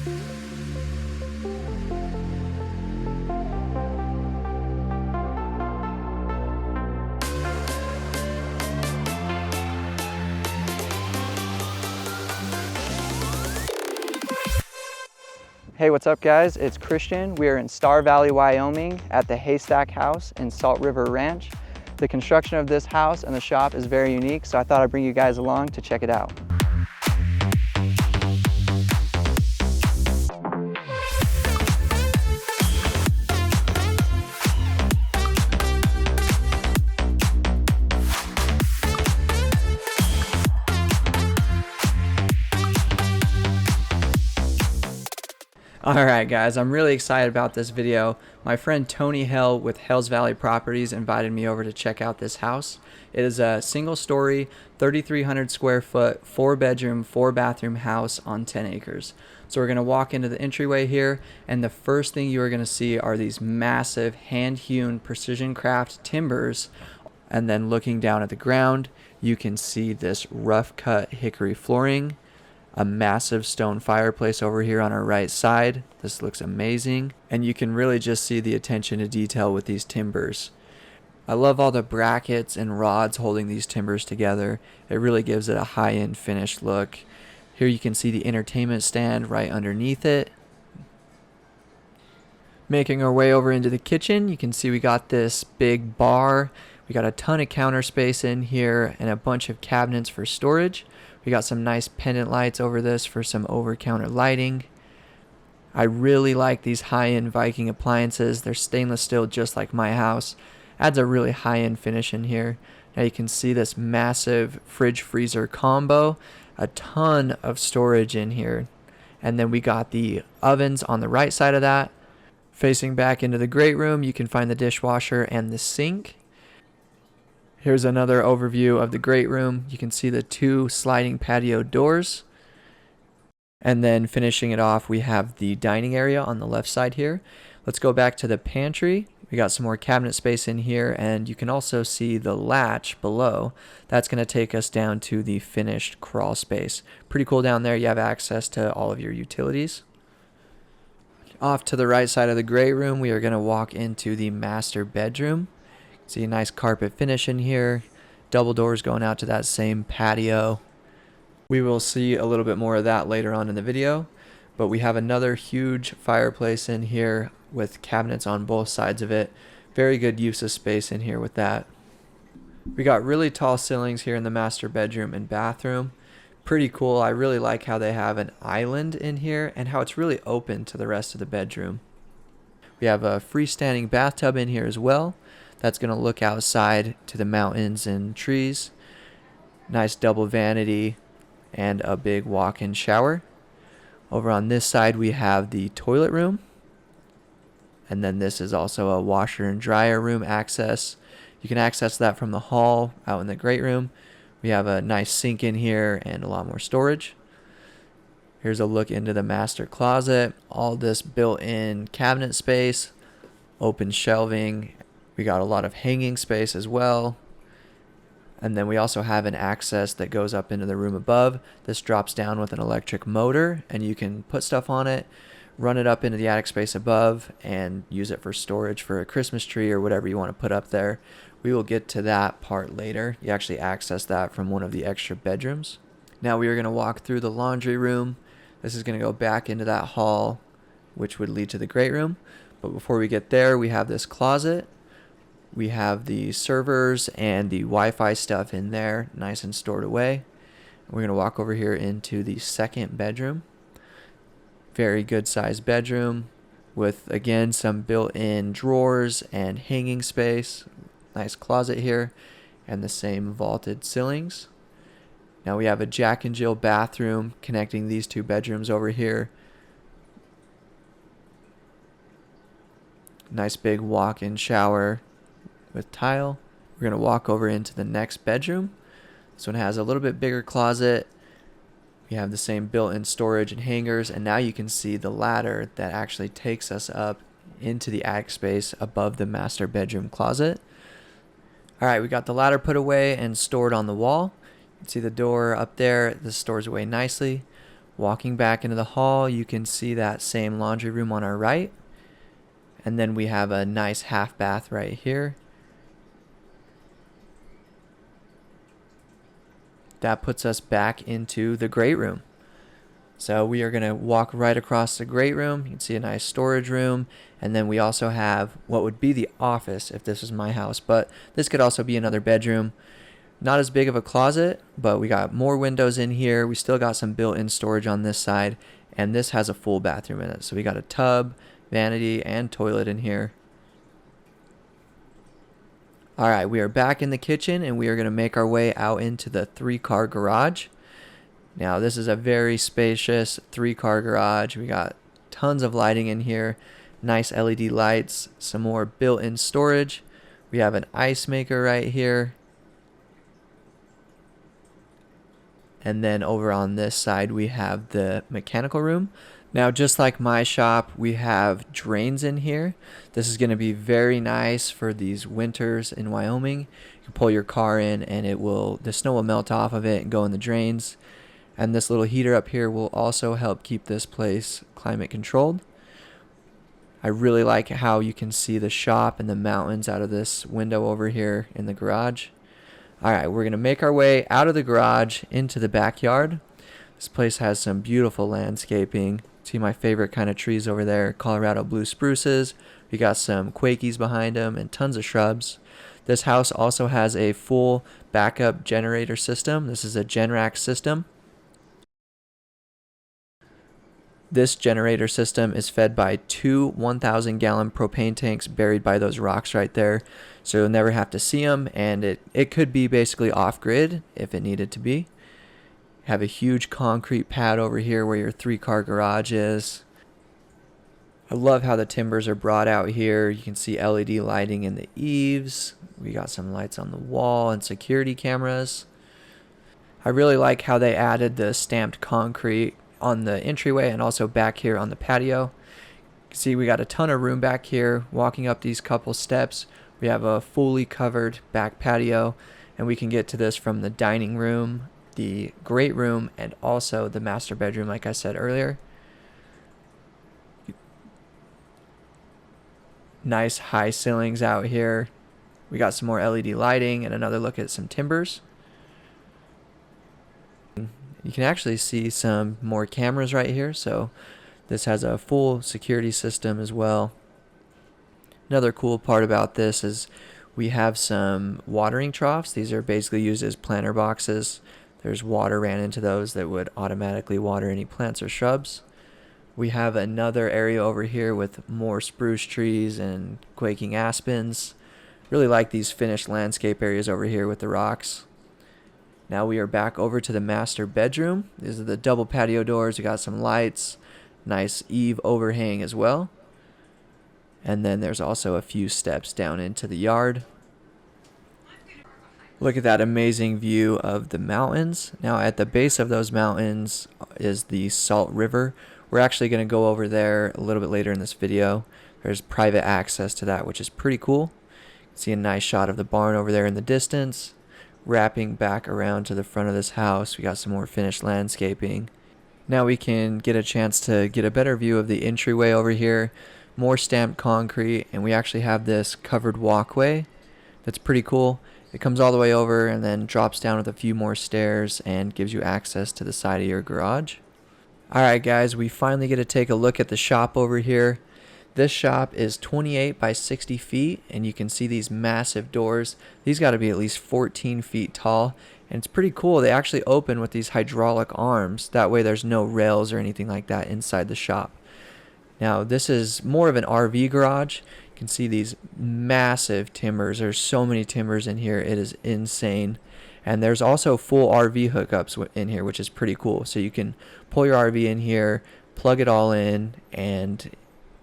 Hey, what's up guys? It's Christian. We are in Star Valley, Wyoming at the Haystack House in Salt River Ranch. The construction of this house and the shop is very unique, so I thought I'd bring you guys along to check it out. Alright guys, I'm really excited about this video. My friend Tony Hell with Hells Valley Properties invited me over to check out this house. It is a single story, 3,300 square foot, 4-bedroom, 4-bathroom house on 10 acres. So we're going to walk into the entryway here, and the first thing you are going to see are these massive hand-hewn precision craft timbers. And then looking down at the ground, you can see this rough cut hickory flooring. A massive stone fireplace over here on our right side. This looks amazing, and you can really just see the attention to detail with these timbers. I love all the brackets and rods holding these timbers together. It really gives it a high-end finished look. Here you can see the entertainment stand right underneath it. Making our way over into the kitchen, you can see we got this big bar. We got a ton of counter space in here and a bunch of cabinets for storage. We got some nice pendant lights over this for some over-counter lighting. I really like these high-end Viking appliances. They're stainless steel just like my house. Adds a really high-end finish in here. Now you can see this massive fridge-freezer combo. A ton of storage in here. And then we got the ovens on the right side of that. Facing back into the great room, you can find the dishwasher and the sink. Here's another overview of the great room. You can see the 2 sliding patio doors. And then finishing it off, we have the dining area on the left side here. Let's go back to the pantry. We got some more cabinet space in here, and you can also see the latch below. That's going to take us down to the finished crawl space. Pretty cool down there. You have access to all of your utilities. Off to the right side of the great room, we are going to walk into the master bedroom. See a nice carpet finish in here, double doors going out to that same patio. We will see a little bit more of that later on in the video, but we have another huge fireplace in here with cabinets on both sides of it. Very good use of space in here with that. We got really tall ceilings here in the master bedroom and bathroom. Pretty cool. I really like how they have an island in here and how it's really open to the rest of the bedroom. We have a freestanding bathtub in here as well. That's going to look outside to the mountains and trees. Nice double vanity and a big walk-in shower. Over on this side we have the toilet room. And then this is also a washer and dryer room access. You can access that from the hall out in the great room. We have a nice sink in here and a lot more storage. Here's a look into the master closet. All this built-in cabinet space, open shelving. We got a lot of hanging space as well. And then we also have an access that goes up into the room above. This drops down with an electric motor, and you can put stuff on it, run it up into the attic space above, and use it for storage for a Christmas tree or whatever you want to put up there. We will get to that part later. You actually access that from one of the extra bedrooms. Now we are going to walk through the laundry room. This is going to go back into that hall, which would lead to the great room. But before we get there, we have this closet. We have the servers and the Wi-Fi stuff in there, nice and stored away. We're going to walk over here into the second bedroom. Very good sized bedroom with, again, some built-in drawers and hanging space. Nice closet here and the same vaulted ceilings. Now we have a Jack and Jill bathroom connecting these 2 bedrooms over here. Nice big walk-in shower with tile. We're going to walk over into the next bedroom. This one has a little bit bigger closet. We have the same built-in storage and hangers, and now you can see the ladder that actually takes us up into the attic space above the master bedroom closet. Alright, we got the ladder put away and stored on the wall. You can see the door up there. This stores away nicely. Walking back into the hall, you can see that same laundry room on our right. And then we have a nice half bath right here. That puts us back into the great room. So we are going to walk right across the great room. You can see a nice storage room. And then we also have what would be the office if this was my house. But this could also be another bedroom. Not as big of a closet, but we got more windows in here. We still got some built-in storage on this side. And this has a full bathroom in it. So we got a tub, vanity, and toilet in here. Alright, we are back in the kitchen and we are going to make our way out into the 3-car garage. Now this is a very spacious 3-car garage. We got tons of lighting in here, nice LED lights, some more built-in storage. We have an ice maker right here. And then over on this side we have the mechanical room. Now just like my shop, we have drains in here. This is going to be very nice for these winters in Wyoming. You can pull your car in and the snow will melt off of it and go in the drains. And this little heater up here will also help keep this place climate controlled. I really like how you can see the shop and the mountains out of this window over here in the garage. Alright, we're going to make our way out of the garage into the backyard. This place has some beautiful landscaping. See my favorite kind of trees over there, Colorado blue spruces. We got some quakies behind them and tons of shrubs. This house also has a full backup generator system. This is a Generac system. This generator system is fed by 2 1,000-gallon propane tanks buried by those rocks right there. So you'll never have to see them, and it could be basically off-grid if it needed to be. Have a huge concrete pad over here where your 3-car garage is. I love how the timbers are brought out here. You can see LED lighting in the eaves. We got some lights on the wall and security cameras. I really like how they added the stamped concrete on the entryway and also back here on the patio. You can see we got a ton of room back here. Walking up these couple steps, we have a fully covered back patio, and we can get to this from the dining room, the great room, and also the master bedroom like I said earlier. Nice high ceilings out here. We got some more LED lighting and another look at some timbers. You can actually see some more cameras right here, so this has a full security system as well. Another cool part about this is we have some watering troughs. These are basically used as planter boxes. There's water ran into those that would automatically water any plants or shrubs. We have another area over here with more spruce trees and quaking aspens. Really like these finished landscape areas over here with the rocks. Now we are back over to the master bedroom. These are the double patio doors. We got some lights, nice eave overhang as well. And then there's also a few steps down into the yard. Look at that amazing view of the mountains. Now at the base of those mountains is the Salt River. We're actually going to go over there a little bit later in this video. There's private access to that, which is pretty cool. You can see a nice shot of the barn over there in the distance. Wrapping back around to the front of this house, we got some more finished landscaping. Now we can get a chance to get a better view of the entryway over here. More stamped concrete, and we actually have this covered walkway that's pretty cool. It comes all the way over and then drops down with a few more stairs and gives you access to the side of your garage. Alright guys, we finally get to take a look at the shop over here. This shop is 28 by 60 feet, and you can see these massive doors. These got to be at least 14 feet tall, and it's pretty cool. They actually open with these hydraulic arms. That way there's no rails or anything like that inside the shop. Now this is more of an RV garage. You can see these massive timbers. There's so many timbers in here. It is insane. And there's also full RV hookups in here, which is pretty cool. So you can pull your RV in here, plug it all in, and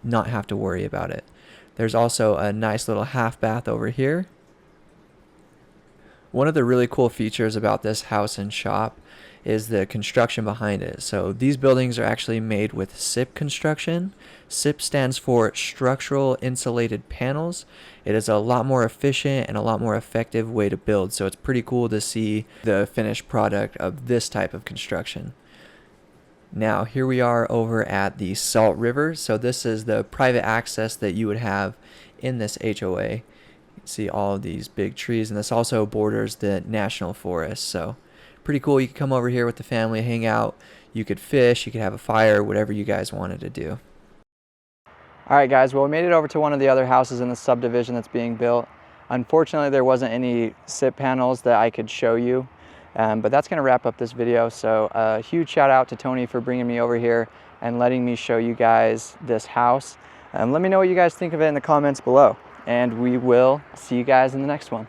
not have to worry about it. There's also a nice little half bath over here. One of the really cool features about this house and shop is the construction behind it. So these buildings are actually made with SIP construction. SIP stands for Structural Insulated Panels. It is a lot more efficient and a lot more effective way to build. So it's pretty cool to see the finished product of this type of construction. Now here we are over at the Salt River. So this is the private access that you would have in this HOA. You can see all of these big trees, and this also borders the national forest. So pretty cool. You could come over here with the family, hang out. You could fish, you could have a fire, whatever you guys wanted to do. All right, guys, well, we made it over to one of the other houses in the subdivision that's being built. Unfortunately, there wasn't any SIP panels that I could show you, but that's gonna wrap up this video. So a huge shout out to Tony for bringing me over here and letting me show you guys this house. Let me know what you guys think of it in the comments below, and we will see you guys in the next one.